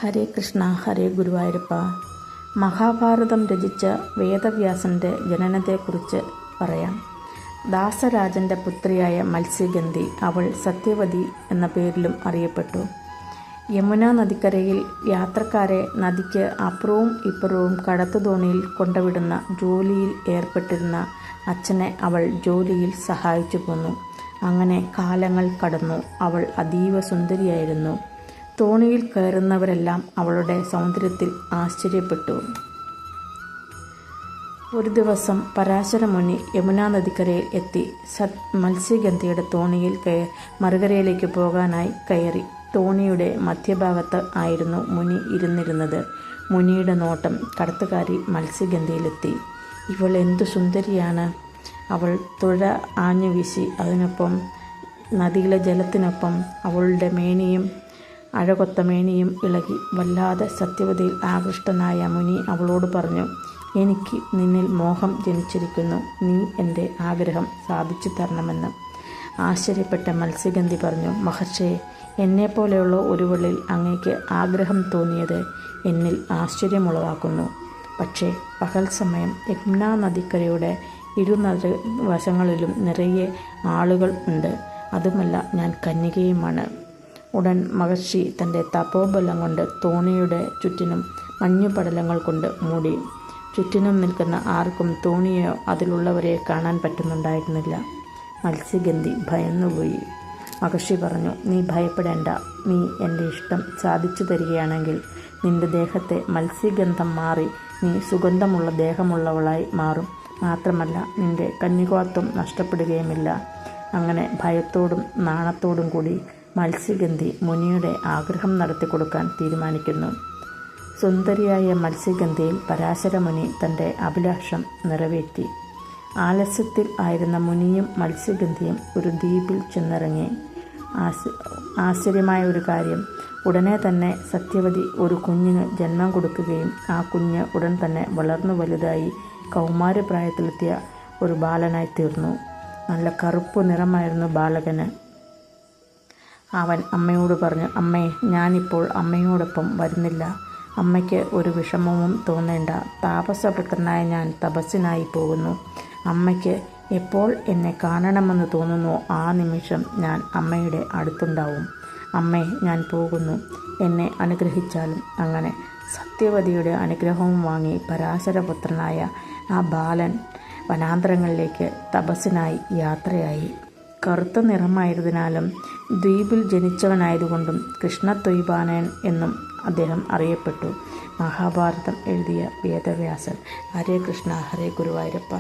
ഹരേ കൃഷ്ണ ഹരേ ഗുരുവായൂരപ്പ. മഹാഭാരതം രചിച്ച വേദവ്യാസൻ്റെ ജനനത്തെക്കുറിച്ച് പറയാം. ദാസരാജൻ്റെ പുത്രിയായ മത്സ്യഗന്ധി, അവൾ സത്യവതി എന്ന പേരിലും അറിയപ്പെട്ടു. യമുനാ നദിക്കരയിൽ യാത്രക്കാരെ നദിക്ക് അപ്പുറവും ഇപ്പുറവും കടത്തുതോണിയിൽ കൊണ്ടുവിടുന്ന ജോലിയിൽ ഏർപ്പെട്ടിരുന്ന അച്ഛനെ അവൾ ജോലിയിൽ സഹായിച്ചു പോന്നു. അങ്ങനെ കാലങ്ങൾ കടന്നു. അവൾ അതീവ സുന്ദരിയായിരുന്നു. തോണിയിൽ കയറുന്നവരെല്ലാം അവളുടെ സൗന്ദര്യത്തിൽ ആശ്ചര്യപ്പെട്ടു. ഒരു ദിവസം പരാശരമുനി യമുനാ നദിക്കരയിൽ എത്തി മത്സ്യഗന്ധിയുടെ തോണിയിൽ മറുകരയിലേക്ക് പോകാനായി കയറി. തോണിയുടെ മധ്യഭാഗത്ത് ആയിരുന്നു മുനി ഇരുന്നിരുന്നത്. മുനിയുടെ നോട്ടം കടത്തുകാരി മത്സ്യഗന്ധിയിലെത്തി. ഇവൾ എന്തു സുന്ദരിയാണ്! അവൾ തുഴ ആഞ്ഞു വീശി. അതിനൊപ്പം നദിയിലെ ജലത്തിനൊപ്പം അവളുടെ മേനിയും അഴകൊത്ത മേനിയും ഇളകി. വല്ലാതെ സത്യവതിയിൽ ആകൃഷ്ടനായ മുനി അവളോട് പറഞ്ഞു, എനിക്ക് നിന്നിൽ മോഹം ജനിച്ചിരിക്കുന്നു. നീ എൻ്റെ ആഗ്രഹം സാധിച്ചു തരണമെന്ന്. ആശ്ചര്യപ്പെട്ട മത്സ്യഗന്ധി പറഞ്ഞു, മഹർഷിയെ, എന്നെപ്പോലെയുള്ള ഒരുവളിൽ അങ്ങേക്ക് ആഗ്രഹം തോന്നിയത് എന്നിൽ ആശ്ചര്യമുളവാക്കുന്നു. പക്ഷേ പകൽ സമയം യമുനാ നദിക്കരയുടെ വശങ്ങളിലും നിറയെ ആളുകൾ ഉണ്ട്. അതുമല്ല, ഞാൻ കന്യകയുമാണ്. ഉടൻ മഹർഷി തൻ്റെ തപോബലം കൊണ്ട് തോണിയുടെ ചുറ്റിനും മഞ്ഞുപടലങ്ങൾ കൊണ്ട് മൂടി. ചുറ്റിനും നിൽക്കുന്ന ആർക്കും തോണിയോ അതിലുള്ളവരെ കാണാൻ പറ്റുന്നുണ്ടായിരുന്നില്ല. മത്സ്യഗന്ധി ഭയന്നുപോയി. മഹർഷി പറഞ്ഞു, നീ ഭയപ്പെടേണ്ട. നീ എൻ്റെ ഇഷ്ടം സാധിച്ചു തരികയാണെങ്കിൽ നിന്റെ ദേഹത്തെ മത്സ്യഗന്ധം മാറി നീ സുഗന്ധമുള്ള ദേഹമുള്ളവളായി മാറും. മാത്രമല്ല, നിന്റെ കന്യകത്വം നഷ്ടപ്പെടുകയുമില്ല. അങ്ങനെ ഭയത്തോടും നാണത്തോടും കൂടി മത്സ്യഗന്ധി മുനിയുടെ ആഗ്രഹം നടത്തിക്കൊടുക്കാൻ തീരുമാനിക്കുന്നു. സുന്ദരിയായ മത്സ്യഗന്ധിയിൽ പരാശരമുനി തൻ്റെ അഭിലാഷം നിറവേറ്റി. ആലസ്യത്തിൽ ആയിരുന്ന മുനിയും മത്സ്യഗന്ധിയും ഒരു ദ്വീപിൽ ചെന്നിറങ്ങി. ആശ്ചര്യമായ ഒരു കാര്യം, ഉടനെ തന്നെ സത്യവതി ഒരു കുഞ്ഞിന് ജന്മം കൊടുക്കുകയും ആ കുഞ്ഞ് ഉടൻ തന്നെ വളർന്നു വലുതായി കൗമാരപ്രായത്തിലെത്തിയ ഒരു ബാലനായി തീർന്നു. നല്ല കറുപ്പ് നിറമായിരുന്നു ബാലകന്. അവൻ അമ്മയോട് പറഞ്ഞു, അമ്മേ, ഞാനിപ്പോൾ അമ്മയോടൊപ്പം വരുന്നില്ല. അമ്മയ്ക്ക് ഒരു വിഷമവും തോന്നേണ്ട. താപസപുത്രനായ ഞാൻ തപസ്സിനായി പോകുന്നു. അമ്മയ്ക്ക് എപ്പോൾ എന്നെ കാണണമെന്ന് തോന്നുന്നു ആ നിമിഷം ഞാൻ അമ്മയുടെ അടുത്തുണ്ടാവും. അമ്മേ, ഞാൻ പോകുന്നു. എന്നെ അനുഗ്രഹിച്ചാലും. അങ്ങനെ സത്യവതിയുടെ അനുഗ്രഹവും വാങ്ങി പരാശരപുത്രനായ ആ ബാലൻ വനാന്തരങ്ങളിലേക്ക് തപസ്സിനായി യാത്രയായി. കറുത്ത നിറമായതിനാലും ദ്വീപിൽ ജനിച്ചവനായതുകൊണ്ടും കൃഷ്ണദ്വൈപായനൻ എന്നും അദ്ദേഹം അറിയപ്പെട്ടു. മഹാഭാരതം എഴുതിയ വേദവ്യാസൻ. ഹരേ കൃഷ്ണ ഹരേ ഗുരുവായൂരപ്പ.